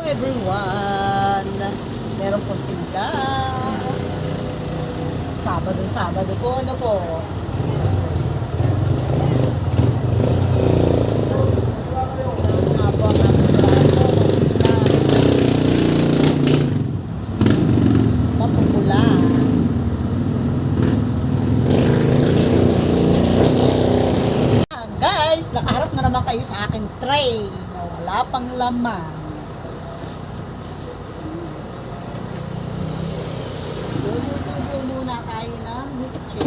everyone! Meron pong tingga. Sabado po, ano po? Nga po ang aming braso. Mapupula. Guys, nakaharap na naman kayo sa aking tray na wala pang laman. Luluto muna tayo ng mitche.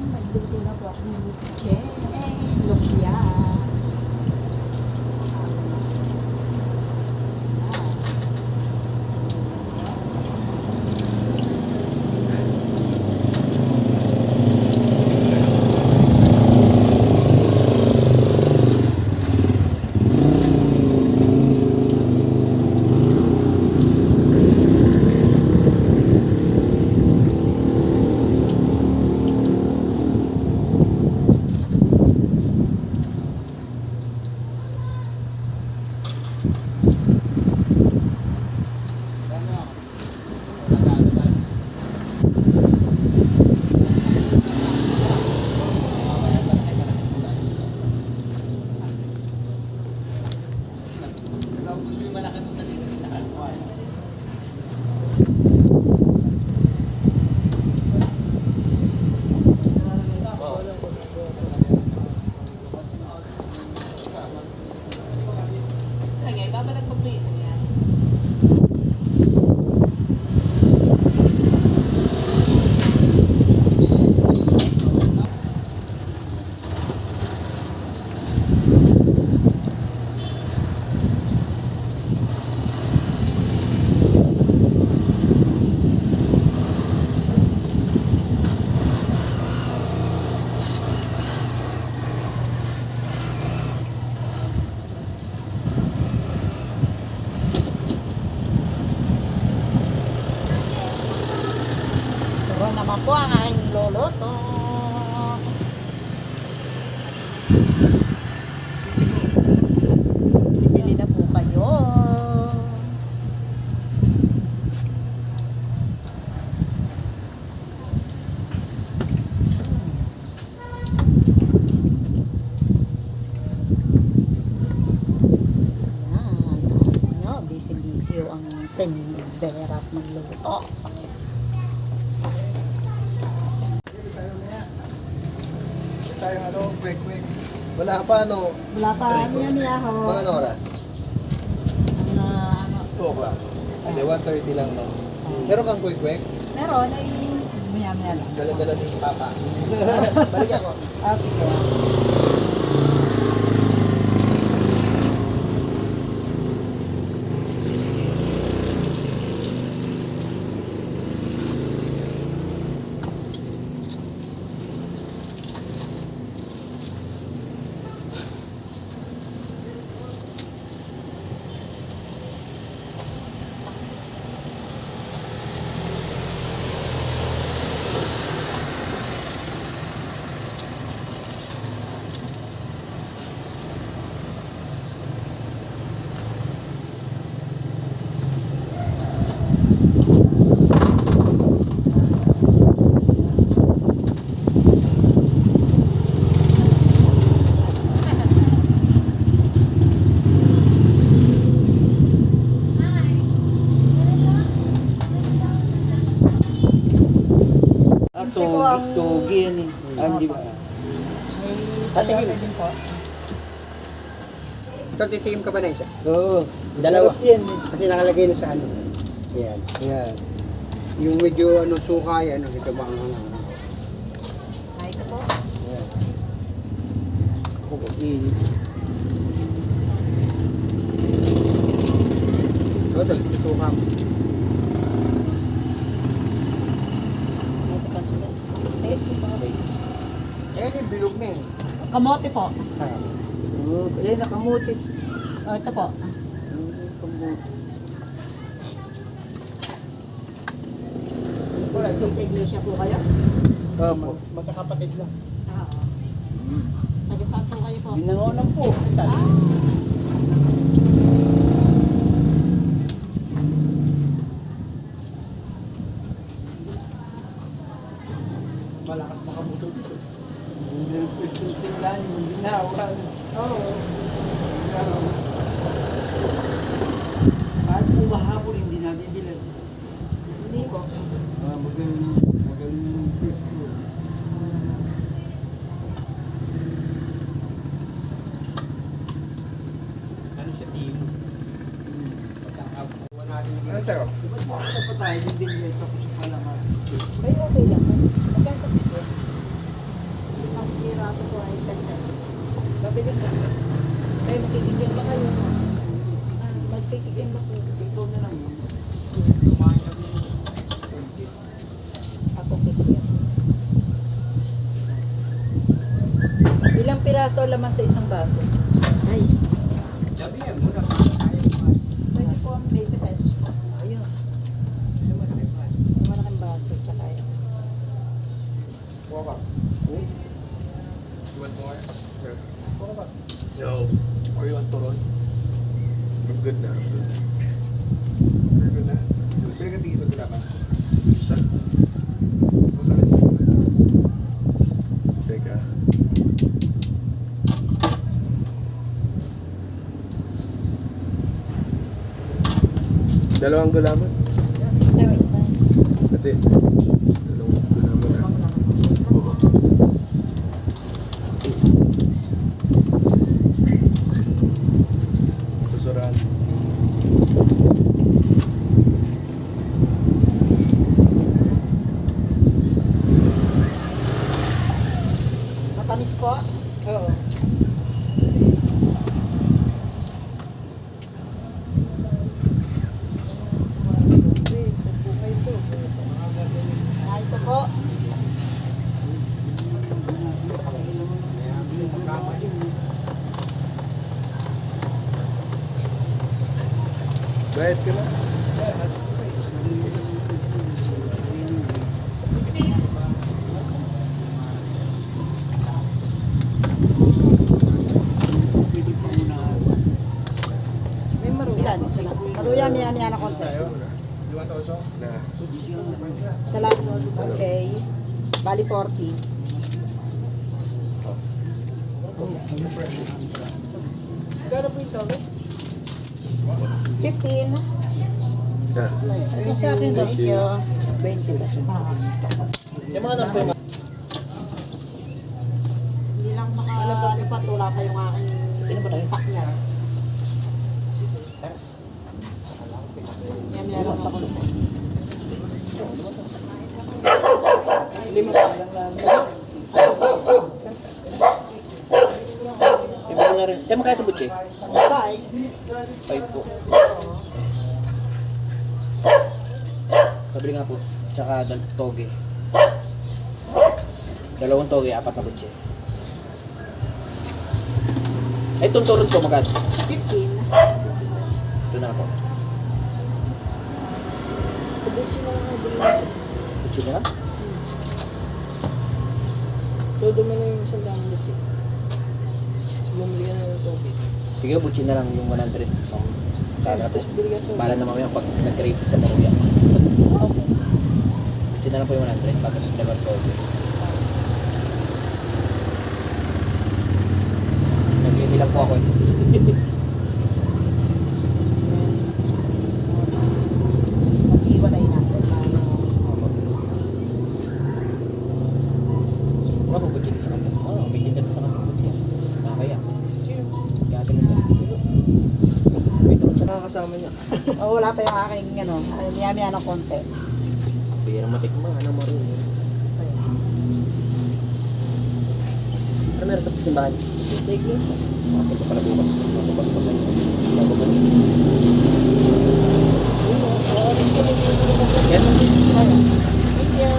Magluto na po ako ng mitche. Lumpia. Babalag mo please. Yan. Ito naman po ang aking luluto. Bili na po kayo. Yan. Busy-busy ang tindera at magluto. Tayo quick. Wala pa Wala pa niya ho. Mga oras? Mga 2 o'clock. Hindi, 1:30 lang Meron kang quick? meron ay maya lang. Dala-dala ni Papa. Balik ako. Sige. 11 po ang... Tugi yan eh. Ah, hindi ba? May sayote din po. Ito, titikim ka pa na isa. Oo. Dalawa. Sarap yan. Kasi nakalagay na sa ano. Yan. Yan. Yung medyo ano, suka yan. Ito ba ang ano. Ay, ito po. Yan. Ito, suka. Ito pa sila. Eh, yung bilog na yun. Kamote po. Oo. Yan, nakamuti. Oh, ito po. Wala, Santa Iglesia po kayo? Opo. Magkakapatid lang. Ah, oo. Taga saan po kayo po? Binangonan po. Saan? Malakas makabuto dito. Hindi tingnan, hindi nahawakan. Oo. Kahit po mahapon, hindi nabibilan. Hindi po. Magaling yung pesto. Ano siya, team? Pagkakabuha natin. Ano tayo? Diba makakita pa tayo, hindi nila ito kung sa palaman. Ay, okay lang. Magkano sa pito? Ang piraso po ay 10 pesos. Babili ka. Ay, magkikigyan ba kayo? Magkikigyan ba kayo? Ito na lang yun. Ako kikigyan. Ilang piraso laman sa isang baso? Ay, Sabi yan, muna. pwede po ang 20 pesos po. Ayun. Malaking baso, tsaka yun. Kuha ka. You want more? Sure. Kuha ka. No. Or you want turon? I'm good na. I'm good. Very good na. Pwede ka tigis sa gulapan. Isa. Teka. Dalawang gulaman. Ate. Dalawang gulaman na. Oo. Kusuran. Matamis po? Oo. Ah, ito po. Bayad ka na. May maruya. Isa lang. Maruya, miya-miya na konti. Tayo. You want also? Na. Salamat. Okay. Bali 40. Gano'n po ito? 15. Na. Ito sa akin. Thank you. 20 ba? Yung mga number mo. Hindi lang makalipat. Wala pa yung aking partner. Yan, meron sa kulo. Lima pa lang lang. Lima na rin. Kaya magkaya sa butche? Bye. 5 po. Kabili nga po. Tsaka toge. Dalawang toge, 4 na butche. Ay, itong turun po magkano? 15. Ito na po. Butche na lang? Todo mo na yung isang dami dito. Bumili ka na ng toge. Sige, butche na lang yung 100. Tapos, para na mamaya pag nag-crave sa maruya. Butche na lang po yung 100. Tapos, dalawang toge. Nag-iilang lang po ako eh. Mag-iwalay natin. kasama niya. Oh, wala pa yung aking, miyami-miya ng konti. Bihirang matikman, ano marunong. Ano meron sa simbahan? Take it. Kasi pa pala bukas. Bukas pa sa'yo. Bukas. Yan. Thank you.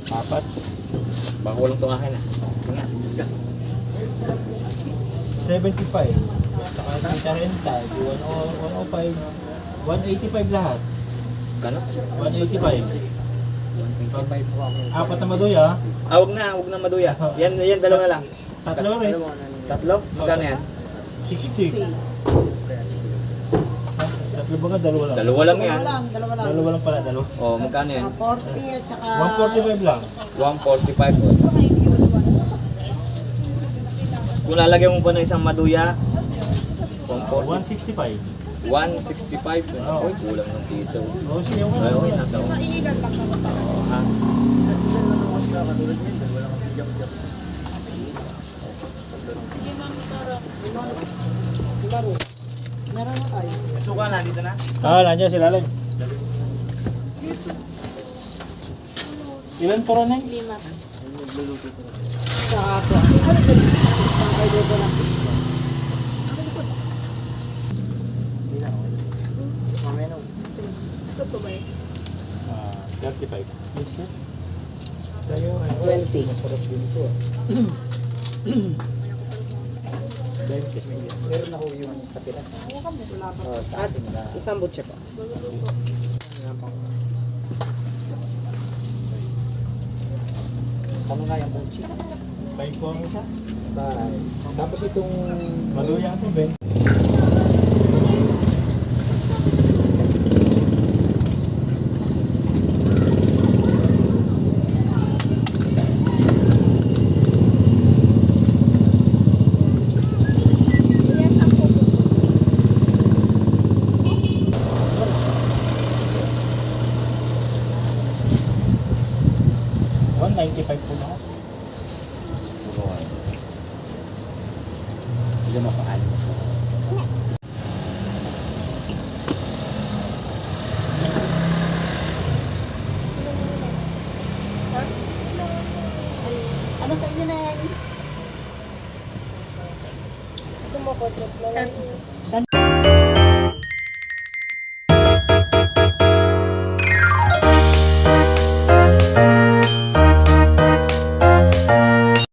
Apat. Baka walang tungahin ah. Nga. 75. Saka sa renta, 105. 185 lahat. Gano'n? 185. 125 po ako. Apat na madoya. Huwag na maduya. Yan, dalawa na lang. Tatlo rin. Tatlo? Magkano yan? 60. Tatlo ba nga? Dalawa lang. Dalawa lang yan. Dalawa lang. Dalawa lang pala, dalawa. Oh, magkano yan? 40 at saka... 145 lang. 145 po. Kung lalagyan mo pa ng isang maduya, 140. 165. 165. Uy, kulang ng piso. Oh, sige, okay. Ay, okay na daw. Oo, ha? Meron na tayo. Suka na, dito na? Nandiyan sila lang. Ilan turo na yun? Saka po. Ano ba? Saka kayo doon lang. Ito po ba yun? 35. Yes, sir. Sa'yo, 20. masarap din ito. 20. Meron ako yung kapira. Sa atin na. Isang butche pa. Kano nga yung butche? 5 po ang isa. Bye. Tapos itong... Maluya ito, Ben. $195 po na. Hindi mo pakain. Ano sa inyo, Neng? Sumukot na lang.